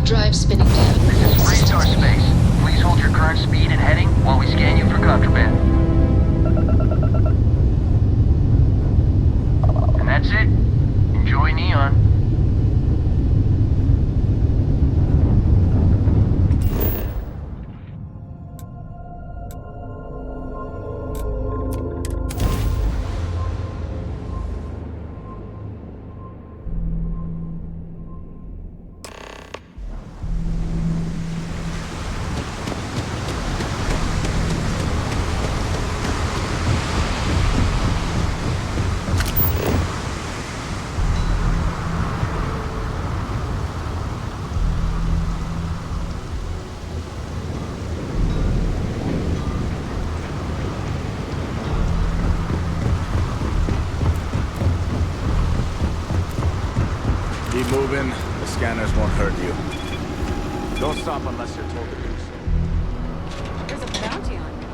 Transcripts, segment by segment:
Drive spinning down. This is resource space. Please hold your current speed and heading while we scan you for contraband. And that's it. Enjoy Neon. Keep moving. The scanners won't hurt you. Don't stop unless you're told to do so. There's a bounty on you.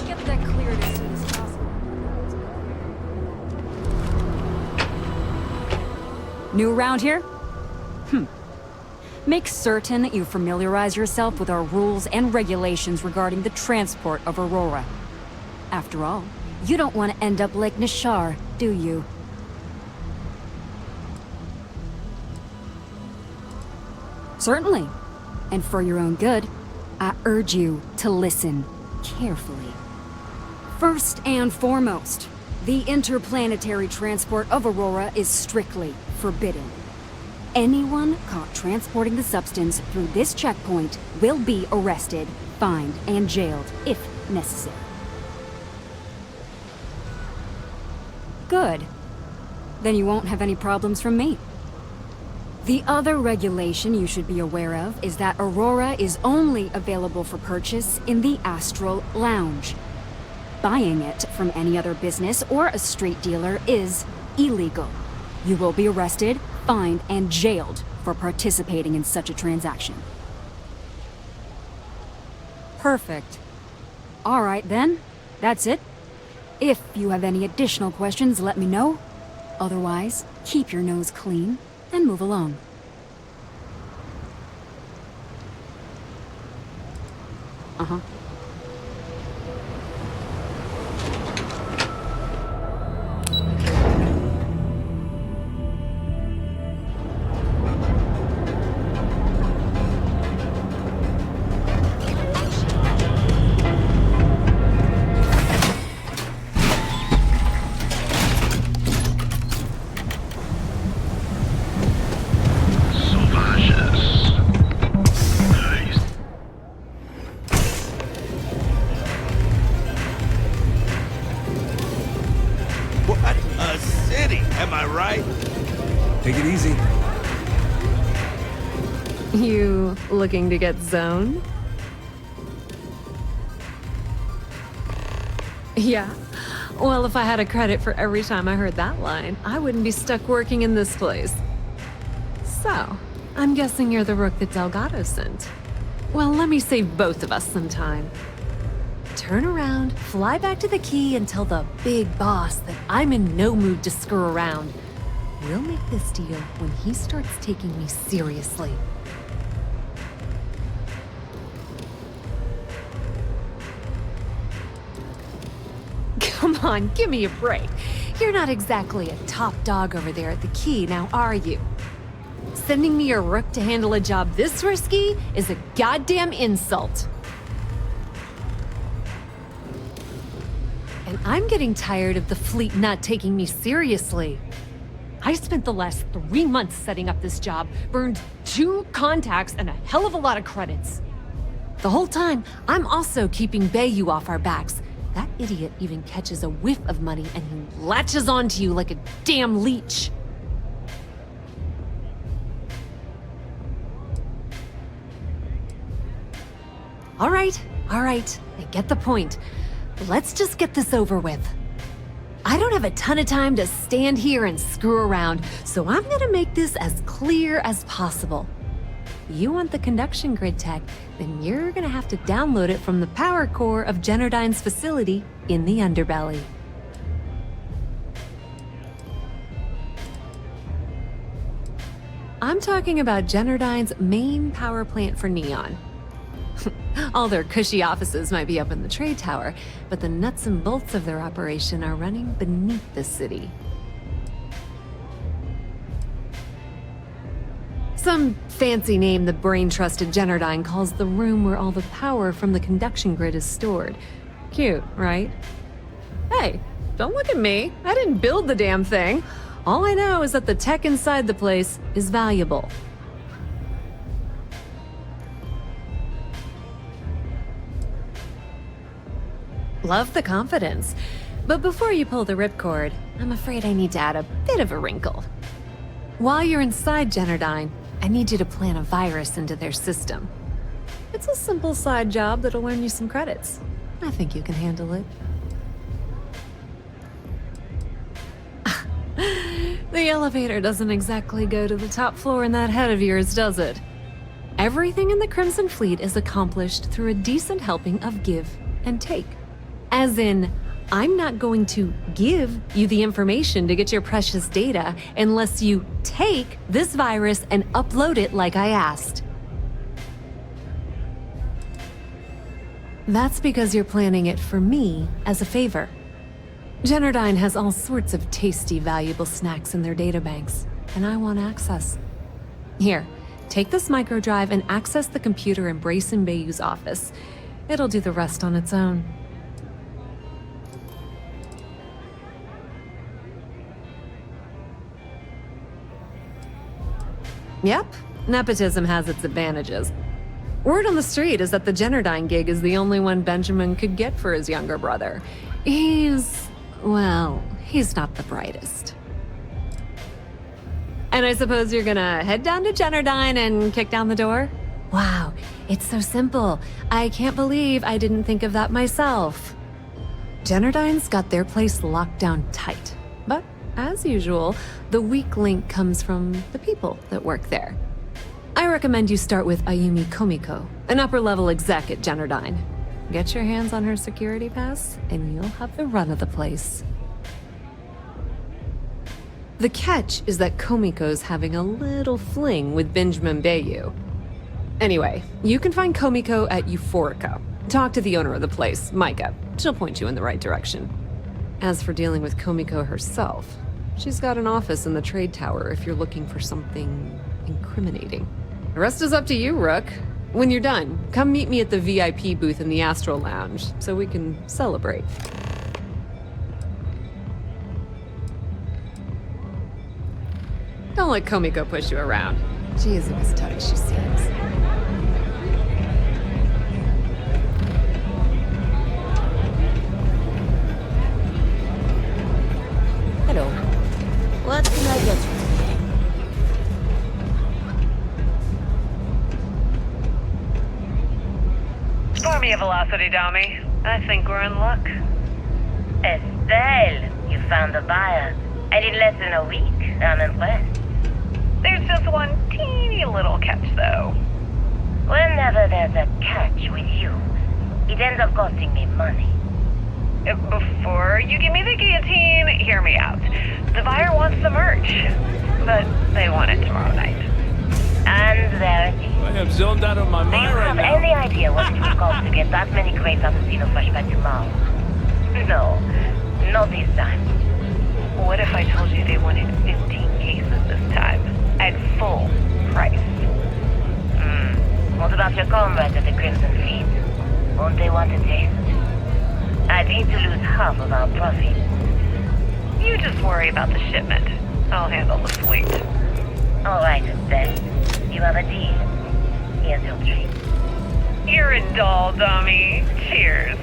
Get that cleared as soon as possible. New around here? Make certain that you familiarize yourself with our rules and regulations regarding the transport of Aurora. After all, you don't want to end up like Nishar, do you? Certainly. And for your own good, I urge you to listen carefully. First and foremost, the interplanetary transport of Aurora is strictly forbidden. Anyone caught transporting the substance through this checkpoint will be arrested, fined, and jailed if necessary. Good. Then you won't have any problems from me. The other regulation you should be aware of is that Aurora is only available for purchase in the Astral Lounge. Buying it from any other business or a street dealer is illegal. You will be arrested, fined, and jailed for participating in such a transaction. Perfect. All right then, that's it. If you have any additional questions, let me know. Otherwise, keep your nose clean and move along. Uh-huh. Take it easy. You looking to get zoned? Yeah. Well, if I had a credit for every time I heard that line, I wouldn't be stuck working in this place. So, I'm guessing you're the rook that Delgado sent. Well, let me save both of us some time. Turn around, fly back to the key, and tell the big boss that I'm in no mood to screw around. We'll make this deal when he starts taking me seriously. Come on, give me a break. You're not exactly a top dog over there at the key, now are you? Sending me a rook to handle a job this risky is a goddamn insult. And I'm getting tired of the fleet not taking me seriously. I spent the last 3 months setting up this job, burned 2 contacts and a hell of a lot of credits. The whole time, I'm also keeping Bayou off our backs. That idiot even catches a whiff of money and he latches onto you like a damn leech. All right, I get the point. Let's just get this over with. I don't have a ton of time to stand here and screw around, so I'm gonna make this as clear as possible. You want the conduction grid tech, then you're gonna have to download it from the power core of Genodyne's facility in the underbelly. I'm talking about Generdyne's main power plant for Neon. All their cushy offices might be up in the trade tower, but the nuts and bolts of their operation are running beneath the city. Some fancy name the brain-trusted Generdyne calls the room where all the power from the conduction grid is stored. Cute, right? Hey, don't look at me. I didn't build the damn thing. All I know is that the tech inside the place is valuable. Love the confidence. But before you pull the ripcord, I'm afraid I need to add a bit of a wrinkle. While you're inside Generdyne, I need you to plant a virus into their system. It's a simple side job that'll earn you some credits. I think you can handle it. The elevator doesn't exactly go to the top floor in that head of yours, does it? Everything in the Crimson Fleet is accomplished through a decent helping of give and take. As in, I'm not going to give you the information to get your precious data unless you take this virus and upload it like I asked. That's because you're planning it for me as a favor. Generdyne has all sorts of tasty, valuable snacks in their databanks, and I want access. Here, take this microdrive and access the computer in Brayson Bayou's office. It'll do the rest on its own. Yep, nepotism has its advantages. Word on the street is that the Generdyne gig is the only one Benjamin could get for his younger brother. He's not the brightest. And I suppose you're gonna head down to Generdyne and kick down the door? Wow, it's so simple. I can't believe I didn't think of that myself. Generdyne's got their place locked down tight. But, as usual, the weak link comes from the people that work there. I recommend you start with Ayumi Komiko, an upper-level exec at Generdyne. Get your hands on her security pass, and you'll have the run of the place. The catch is that Komiko's having a little fling with Benjamin Bayou. Anyway, you can find Komiko at Euphorica. Talk to the owner of the place, Micah. She'll point you in the right direction. As for dealing with Komiko herself, she's got an office in the trade tower if you're looking for something incriminating. The rest is up to you, Rook. When you're done, come meet me at the VIP booth in the Astral Lounge so we can celebrate. Don't let Komiko push you around. She isn't as tough as she seems. Hello. What can I get you? Score me a velocity dummy. I think we're in luck. Estelle, you found a buyer. And in less than a week. I'm impressed. There's just one teeny little catch, though. Whenever there's a catch with you, it ends up costing me money. Before you give me the guillotine, hear me out. The buyer wants the merch, but they want it tomorrow night. And there it is. I am zoned out of my Do you mind right have now. any idea what it would cost to get that many crates out of Xeno Fresh by tomorrow? No, not this time. What if I told you they wanted 15 cases this time, at full price? What about your comrades at the Crimson Fleet? Won't they want a taste? I'd hate to lose half of our profit. You just worry about the shipment. I'll handle the fleet. All right, then. You have a deal. Here's your treat. You're a doll, dummy. Cheers.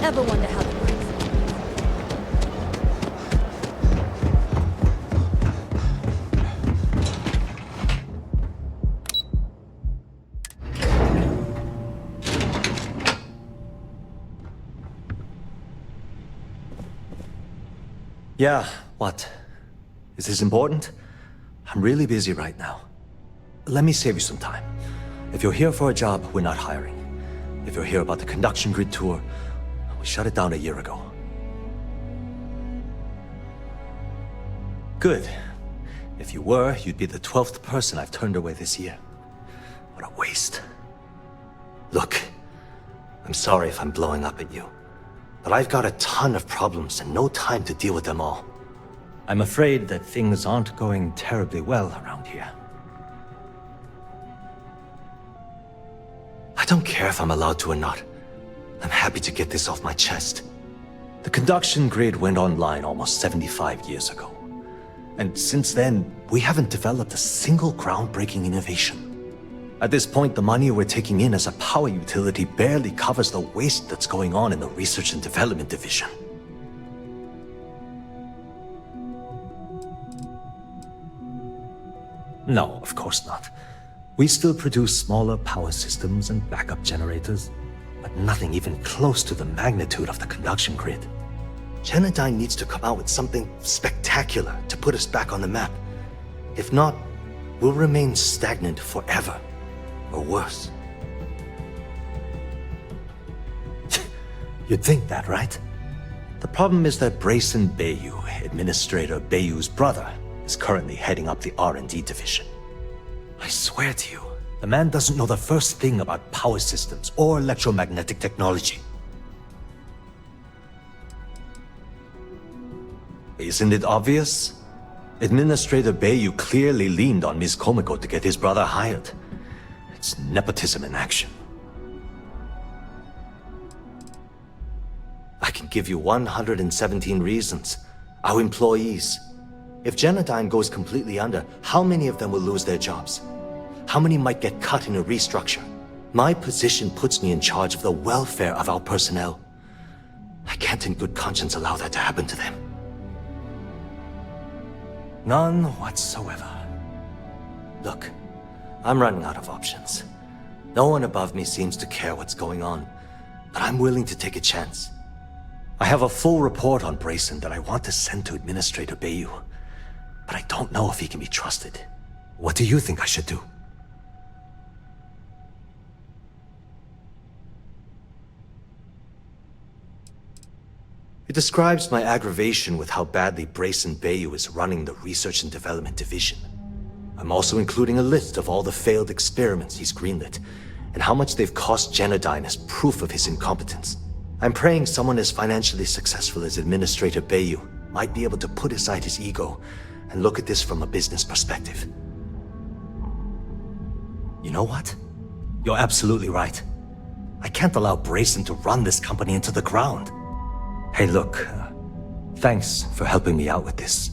Ever wonder how the breaks? Yeah, what? Is this important? I'm really busy right now. Let me save you some time. If you're here for a job, we're not hiring. If you're here about the conduction grid tour, we shut it down a year ago. Good. If you were, you'd be the 12th person I've turned away this year. What a waste. Look, I'm sorry if I'm blowing up at you, but I've got a ton of problems and no time to deal with them all. I'm afraid that things aren't going terribly well around here. I don't care if I'm allowed to or not. I'm happy to get this off my chest. The conduction grid went online almost 75 years ago. And since then, we haven't developed a single groundbreaking innovation. At this point, the money we're taking in as a power utility barely covers the waste that's going on in the research and development division. No, of course not. We still produce smaller power systems and backup generators, but nothing even close to the magnitude of the conduction grid. Genodyne needs to come out with something spectacular to put us back on the map. If not, we'll remain stagnant forever, or worse. You'd think that, right? The problem is that Brayson Bayou, Administrator Bayou's brother, is currently heading up the R&D division. I swear to you, the man doesn't know the first thing about power systems or electromagnetic technology. Isn't it obvious? Administrator Bayou clearly leaned on Ms. Komiko to get his brother hired. It's nepotism in action. I can give you 117 reasons. Our employees. If Genodyne goes completely under, how many of them will lose their jobs? How many might get cut in a restructure? My position puts me in charge of the welfare of our personnel. I can't in good conscience allow that to happen to them. None whatsoever. Look, I'm running out of options. No one above me seems to care what's going on, but I'm willing to take a chance. I have a full report on Brayson that I want to send to Administrator Bayou, but I don't know if he can be trusted. What do you think I should do? It describes my aggravation with how badly Brayson Bayou is running the Research and Development Division. I'm also including a list of all the failed experiments he's greenlit, and how much they've cost Genodyne as proof of his incompetence. I'm praying someone as financially successful as Administrator Bayou might be able to put aside his ego and look at this from a business perspective. You know what? You're absolutely right. I can't allow Brayson to run this company into the ground. Hey, look, thanks for helping me out with this.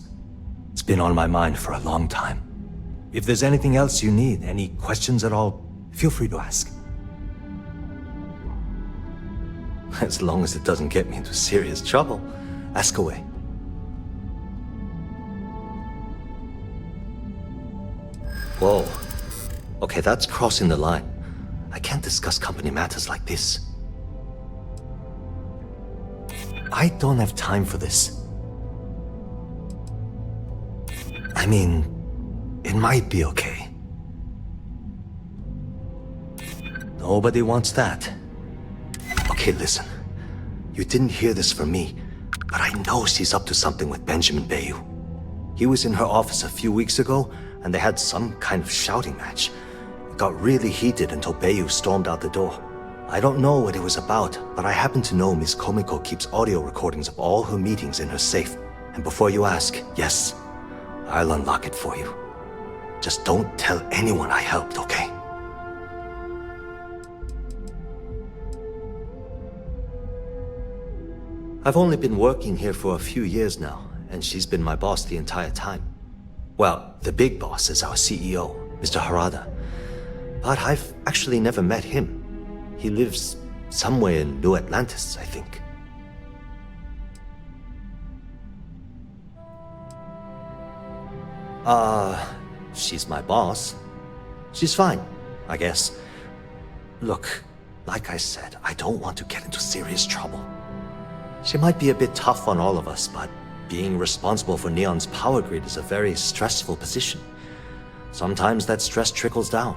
It's been on my mind for a long time. If there's anything else you need, any questions at all, feel free to ask. As long as it doesn't get me into serious trouble, ask away. Whoa. Okay, that's crossing the line. I can't discuss company matters like this. I don't have time for this. I mean, it might be okay. Nobody wants that. Okay, listen. You didn't hear this from me, but I know she's up to something with Benjamin Bayou. He was in her office a few weeks ago, and they had some kind of shouting match. It got really heated until Bayou stormed out the door. I don't know what it was about, but I happen to know Miss Komiko keeps audio recordings of all her meetings in her safe. And before you ask, yes, I'll unlock it for you. Just don't tell anyone I helped, okay? I've only been working here for a few years now, and she's been my boss the entire time. Well, the big boss is our CEO, Mr. Harada. But I've actually never met him. He lives somewhere in New Atlantis, I think. She's my boss. She's fine, I guess. Look, like I said, I don't want to get into serious trouble. She might be a bit tough on all of us, but being responsible for Neon's power grid is a very stressful position. Sometimes that stress trickles down.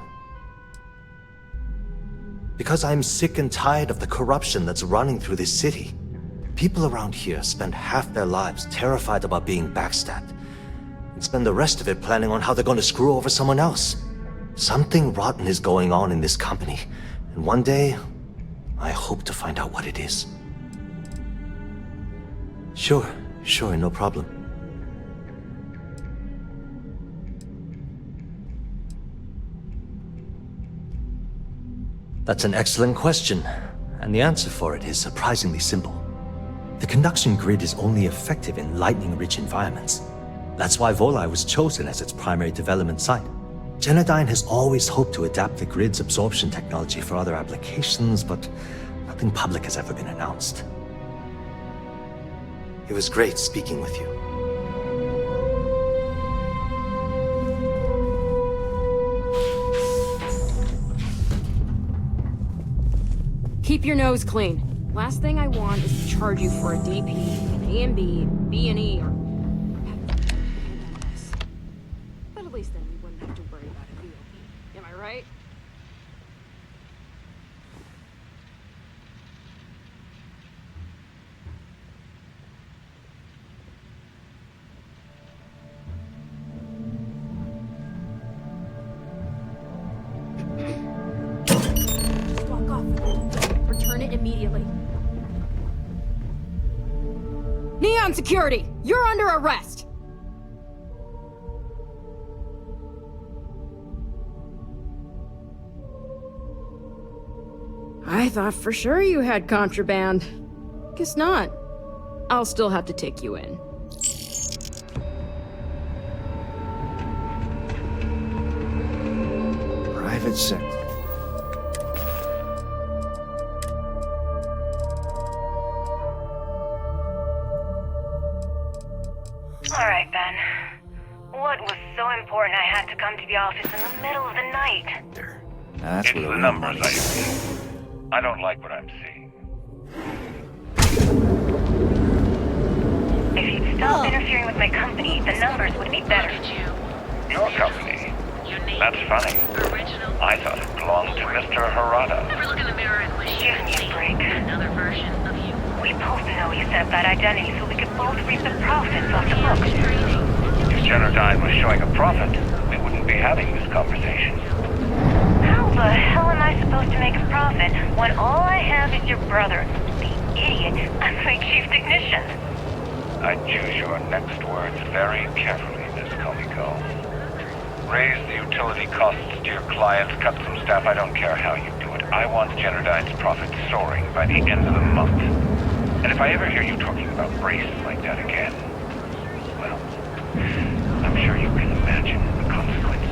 Because I'm sick and tired of the corruption that's running through this city. People around here spend half their lives terrified about being backstabbed, and spend the rest of it planning on how they're going to screw over someone else. Something rotten is going on in this company, and one day, I hope to find out what it is. Sure, no problem. That's an excellent question, and the answer for it is surprisingly simple. The conduction grid is only effective in lightning-rich environments. That's why Volai was chosen as its primary development site. Genodyne has always hoped to adapt the grid's absorption technology for other applications, but nothing public has ever been announced. It was great speaking with you. Keep your nose clean. Last thing I want is to charge you for a DP, an A and B, B&E, or... But at least then we wouldn't have to worry about a VOP. Am I right? Just walk off. Return it immediately. Neon Security, you're under arrest! I thought for sure you had contraband. Guess not. I'll still have to take you in. Private sector. All right, Ben. What was so important I had to come to the office in the middle of the night? That's It's where the real numbers money I is. see. I don't like what I'm seeing. If you'd stop interfering with my company, the numbers would be better. Your company? That's funny. I thought it belonged to Mr. Harada. Give me a break. We both know you set up that identity so we could both reap the profits off the books. If Genodyne was showing a profit, we wouldn't be having this conversation. How the hell am I supposed to make a profit when all I have is your brother, the idiot, as my chief technician? I'd choose your next words very carefully, Miss Komiko. Raise the utility costs to your clients, cut some staff, I don't care how you do it. I want Genodyne's profit soaring by the end of the month. And if I ever hear you talking about race like that again, well, I'm sure you can imagine the consequences.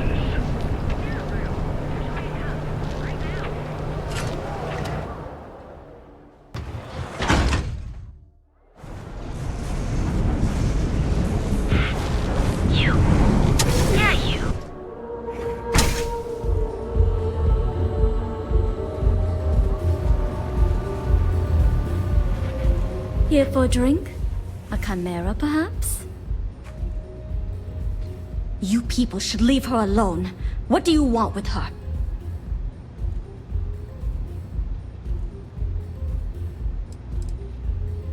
Here for a drink? A chimera, perhaps? You people should leave her alone. What do you want with her?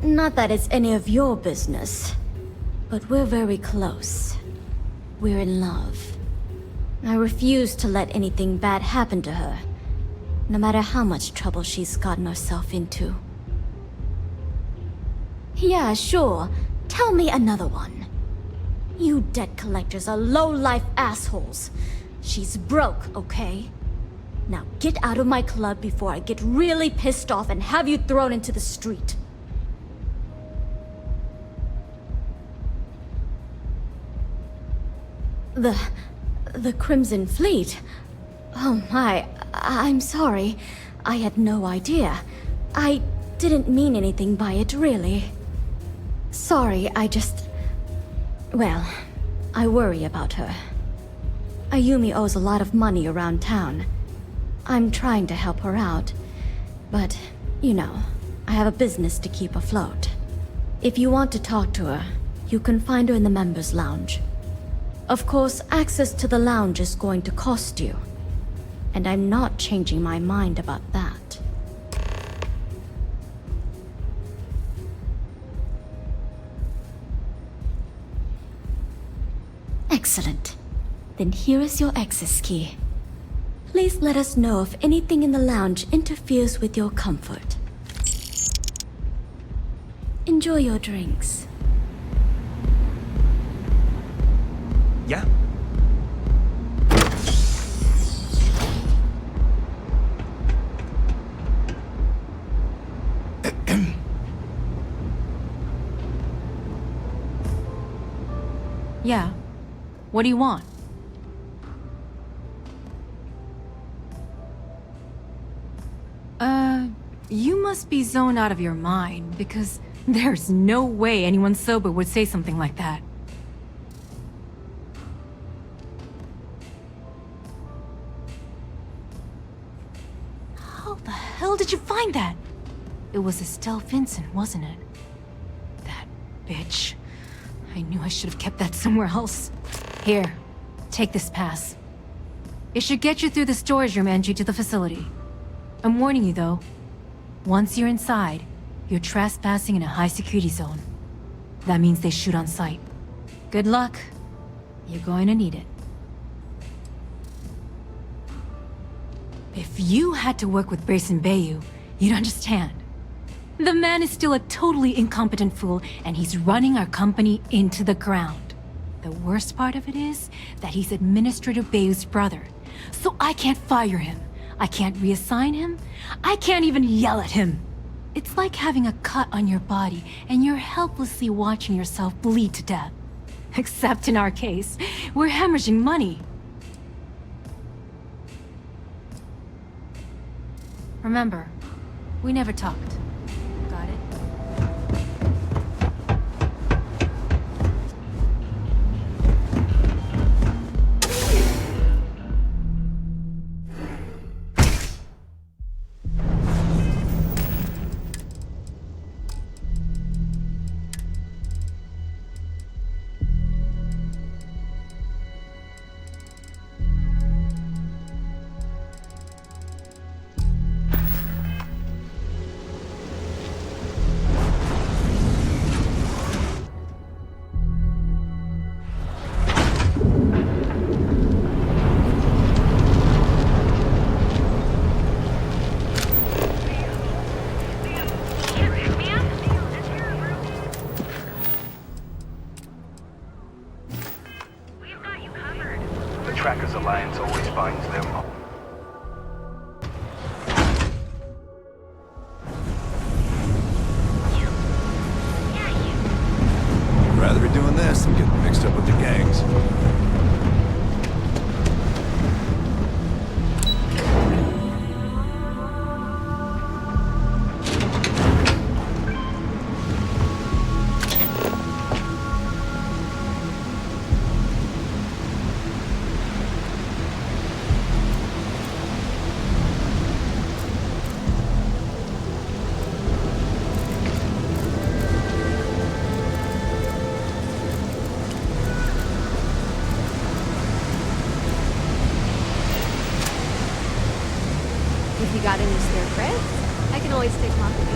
Not that it's any of your business, but we're very close. We're in love. I refuse to let anything bad happen to her, no matter how much trouble she's gotten herself into. Yeah, sure. Tell me another one. You debt collectors are low-life assholes. She's broke, okay? Now get out of my club before I get really pissed off and have you thrown into the street. The Crimson Fleet? Oh my, I'm sorry. I had no idea. I didn't mean anything by it, really. Sorry, I just... Well, I worry about her. Ayumi owes a lot of money around town. I'm trying to help her out, but, you know, I have a business to keep afloat. If you want to talk to her, you can find her in the members' lounge. Of course, access to the lounge is going to cost you, and I'm not changing my mind about that. Excellent. Then here is your access key. Please let us know if anything in the lounge interferes with your comfort. Enjoy your drinks. Yeah? Yeah. What do you want? You must be zoned out of your mind, because there's no way anyone sober would say something like that. How the hell did you find that? It was Estelle Vincent, wasn't it? That bitch. I knew I should have kept that somewhere else. Here, take this pass. It should get you through the storage room entry to the facility. I'm warning you though. Once you're inside, you're trespassing in a high-security zone. That means they shoot on sight. Good luck. You're going to need it. If you had to work with Grayson Bayou, you'd understand. The man is still a totally incompetent fool, and he's running our company into the ground. The worst part of it is that he's Administrator Bayou's brother, so I can't fire him. I can't reassign him. I can't even yell at him. It's like having a cut on your body and you're helplessly watching yourself bleed to death. Except in our case, we're hemorrhaging money. Remember, we never talked. Got it? Trackers Alliance always finds them. I'd rather be doing this than getting mixed up with the gangs. If you got any spare credits, I can always take them off of you.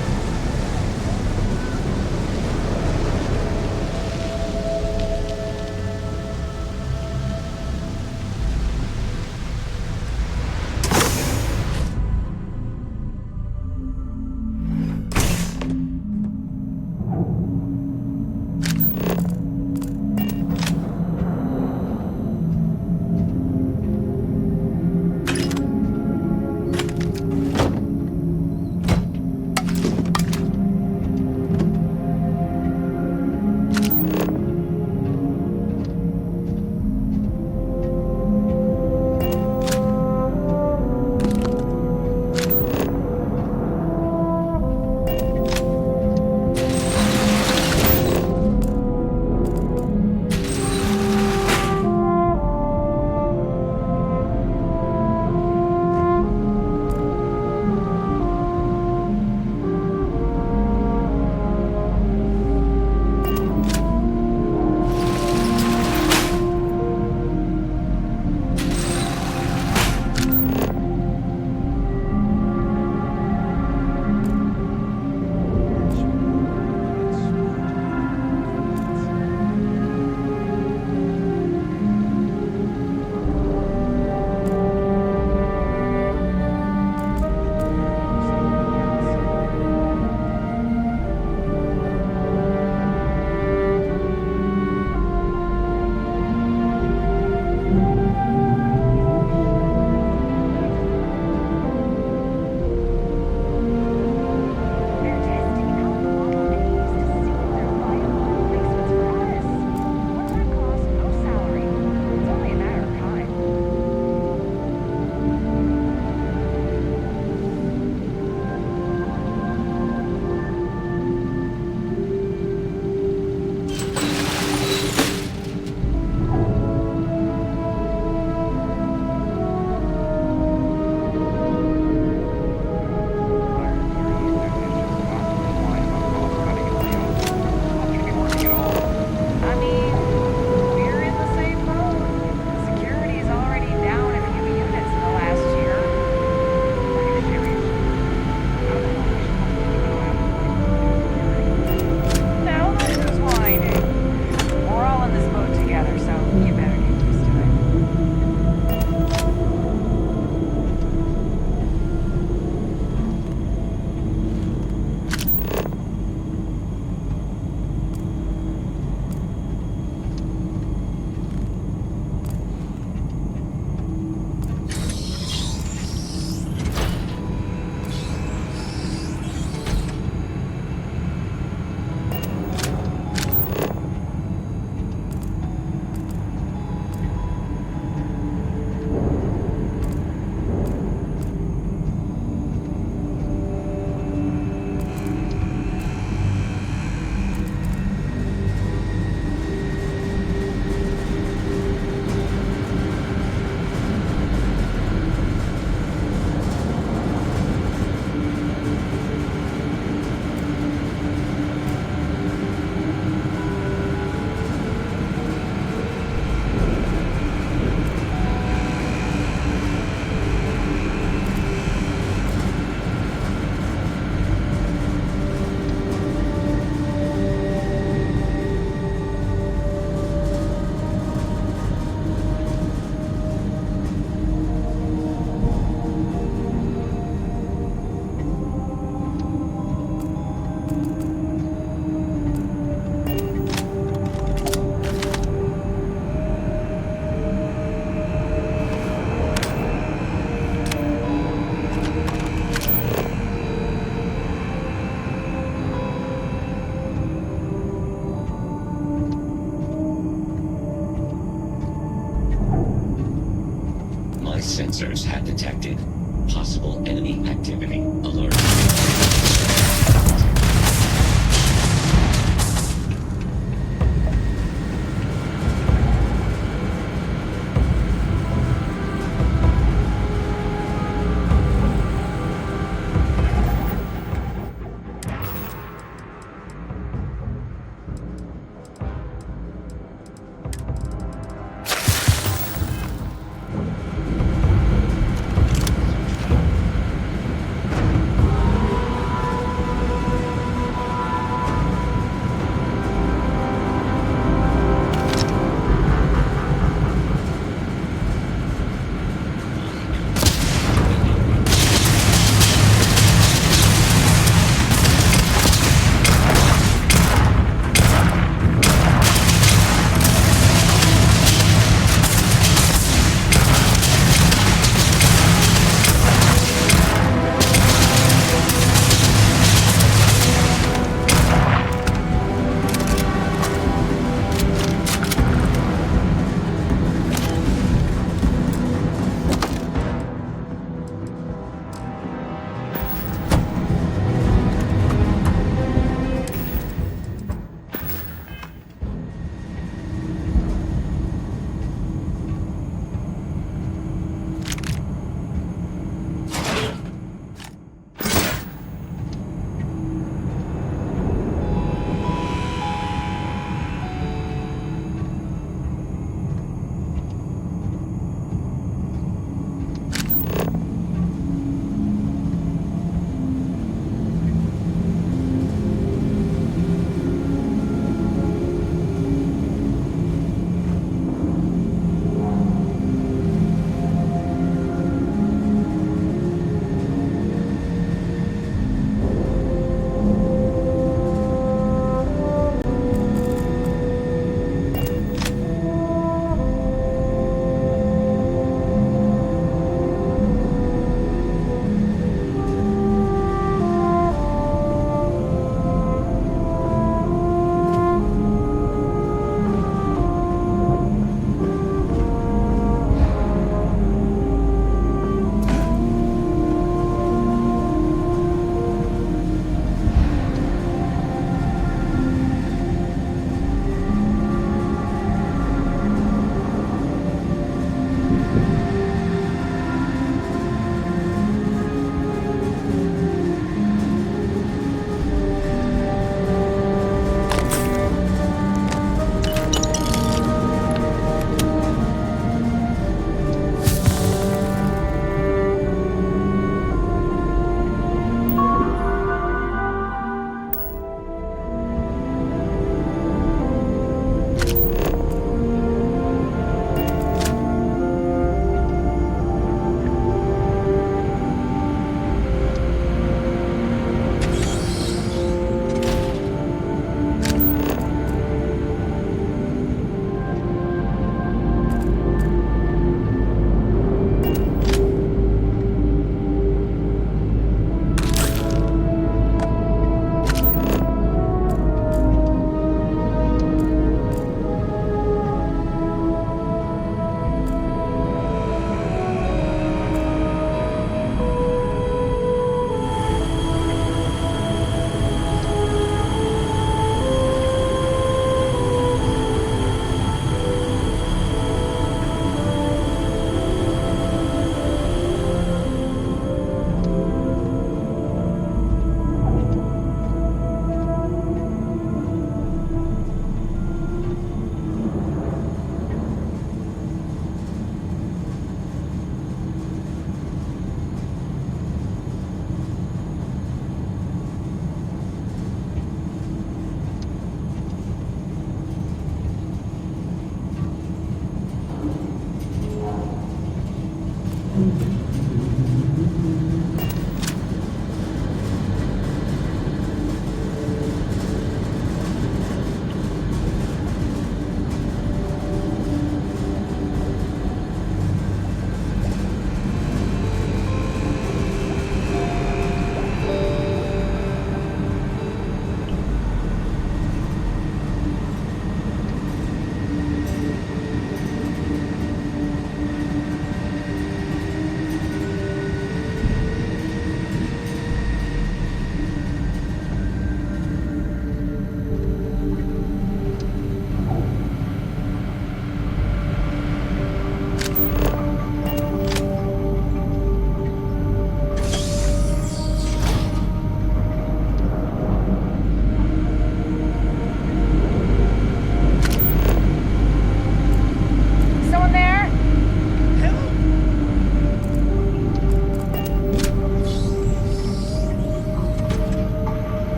sensors had detected possible enemy activity. Alert.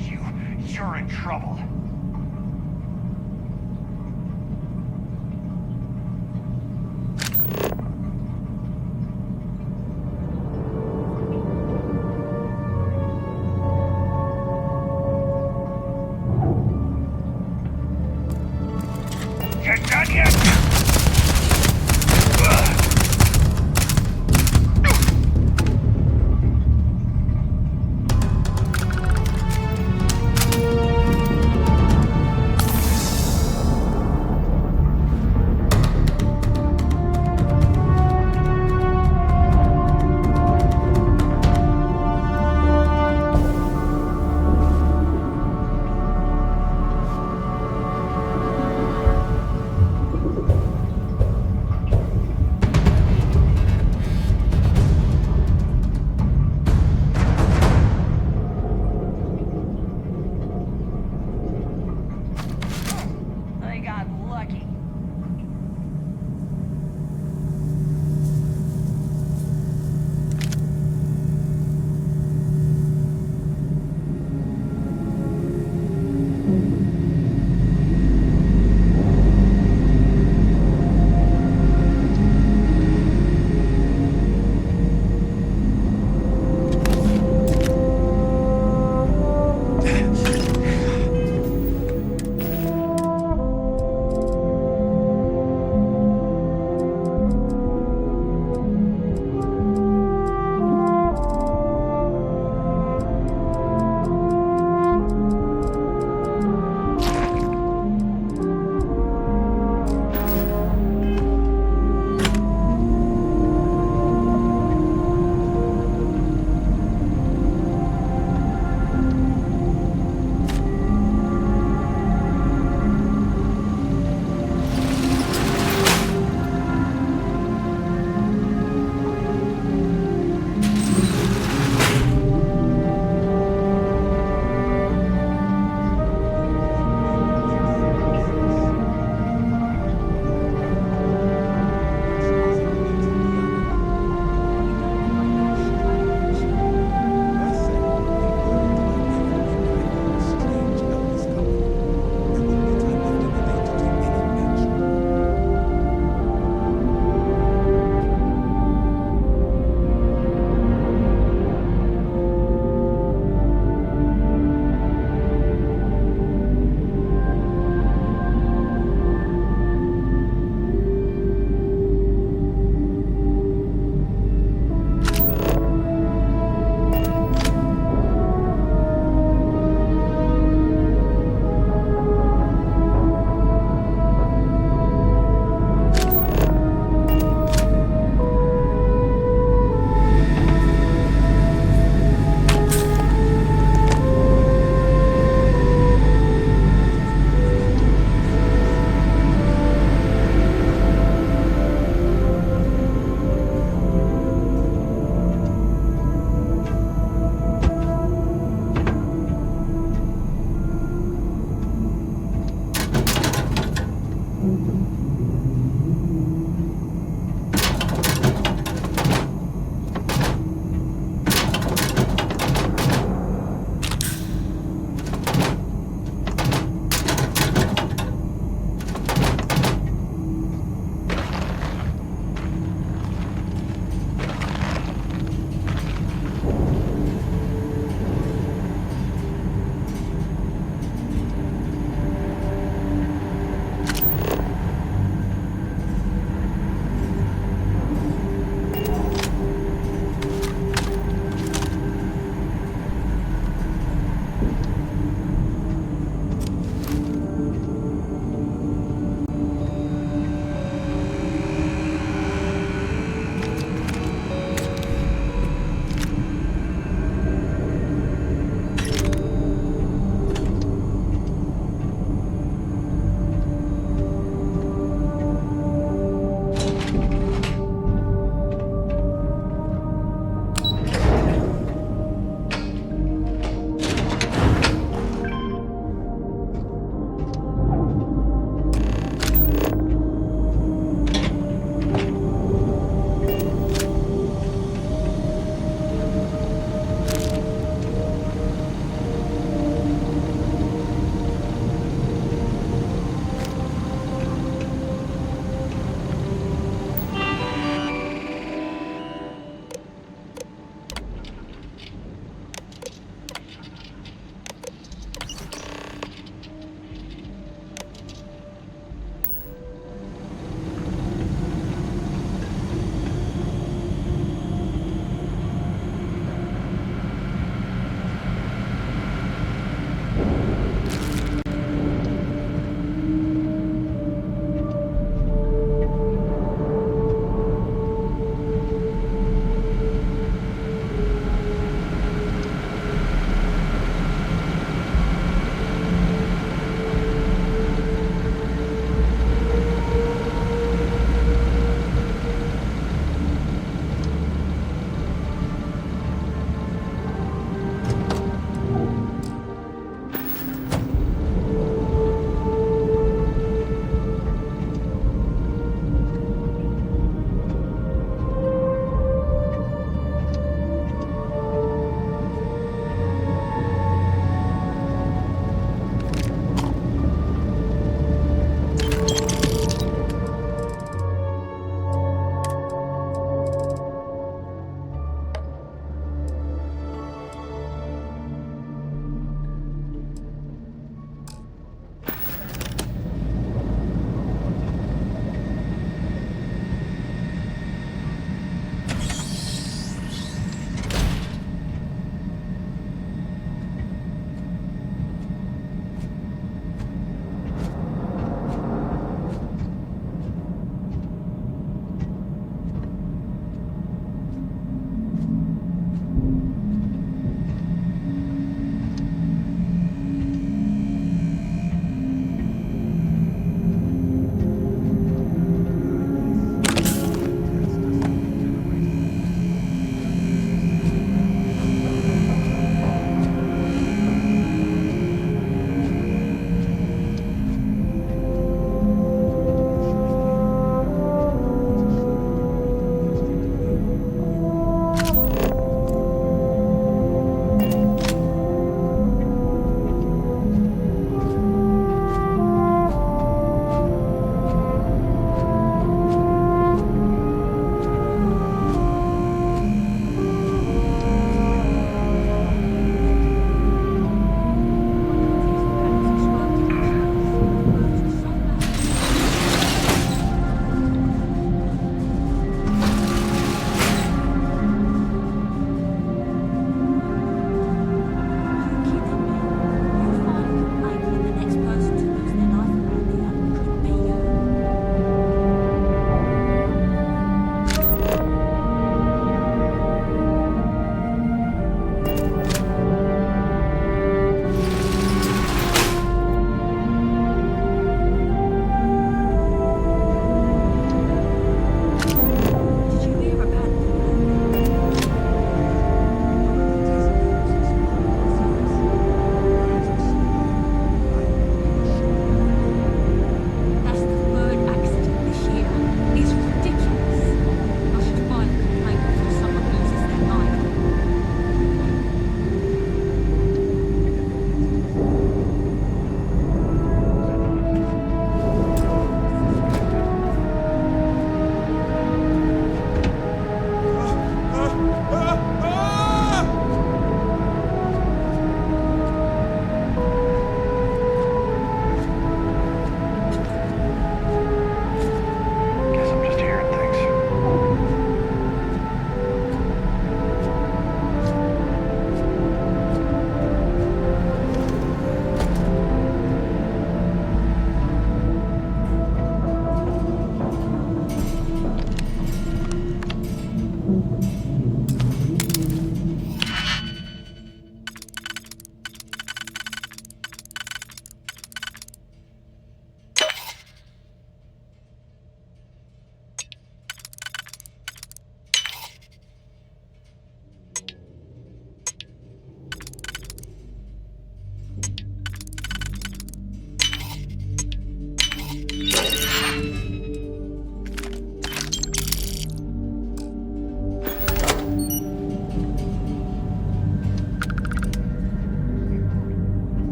finds you, you're in trouble. You done yet?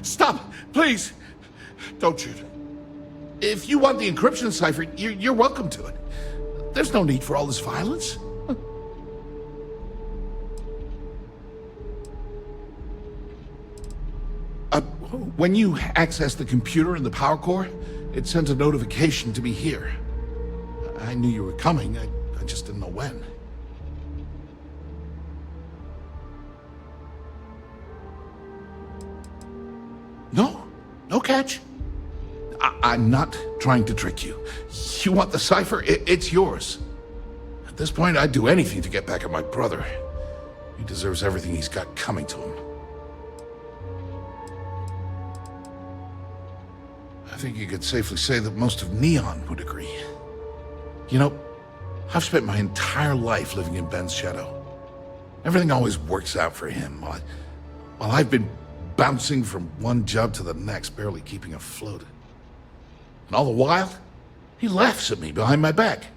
Stop! Please! Don't shoot. If you want the encryption cipher, you're welcome to it. There's no need for all this violence. When you access the computer in the power core, it sends a notification to be here. I knew you were coming, I just didn't know when. No catch. I'm not trying to trick you. You want the cipher? It's yours. At this point, I'd do anything to get back at my brother. He deserves everything he's got coming to him. I think you could safely say that most of Neon would agree. You know, I've spent my entire life living in Ben's shadow. Everything always works out for him, while I've been bouncing from one job to the next, barely keeping afloat. And all the while, he laughs at me behind my back.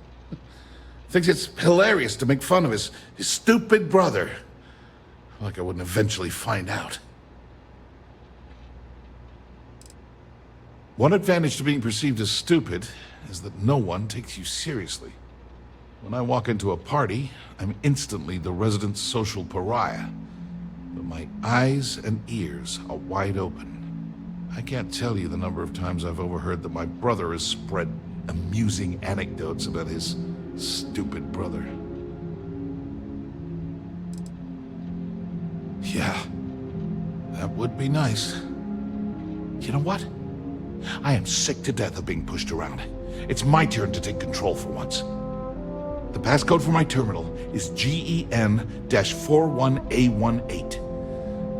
Thinks it's hilarious to make fun of his stupid brother. Like I wouldn't eventually find out. One advantage to being perceived as stupid is that no one takes you seriously. When I walk into a party, I'm instantly the resident social pariah. But my eyes and ears are wide open. I can't tell you the number of times I've overheard that my brother has spread amusing anecdotes about his stupid brother. Yeah, that would be nice. You know what? I am sick to death of being pushed around. It's my turn to take control for once. The passcode for my terminal is GEN-41A18.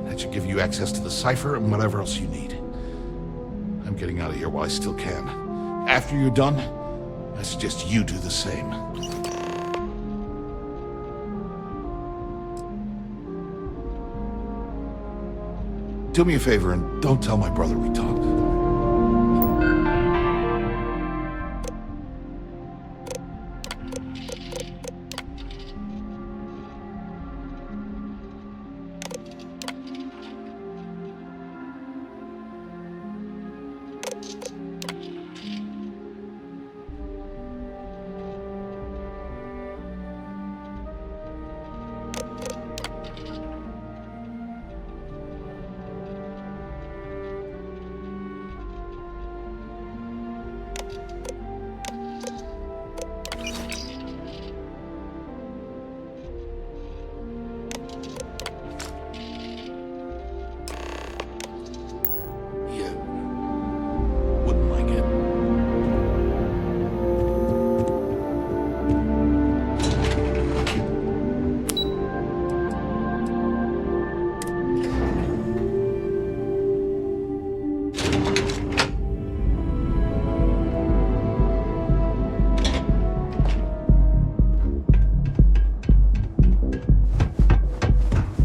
That should give you access to the cipher and whatever else you need. I'm getting out of here while I still can. After you're done, I suggest you do the same. Do me a favor and don't tell my brother we talked.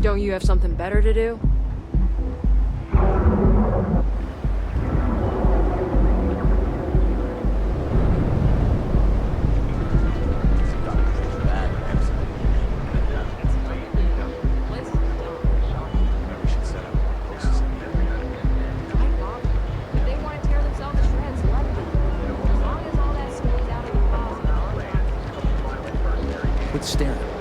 Don't you have something better to do? Quit staring.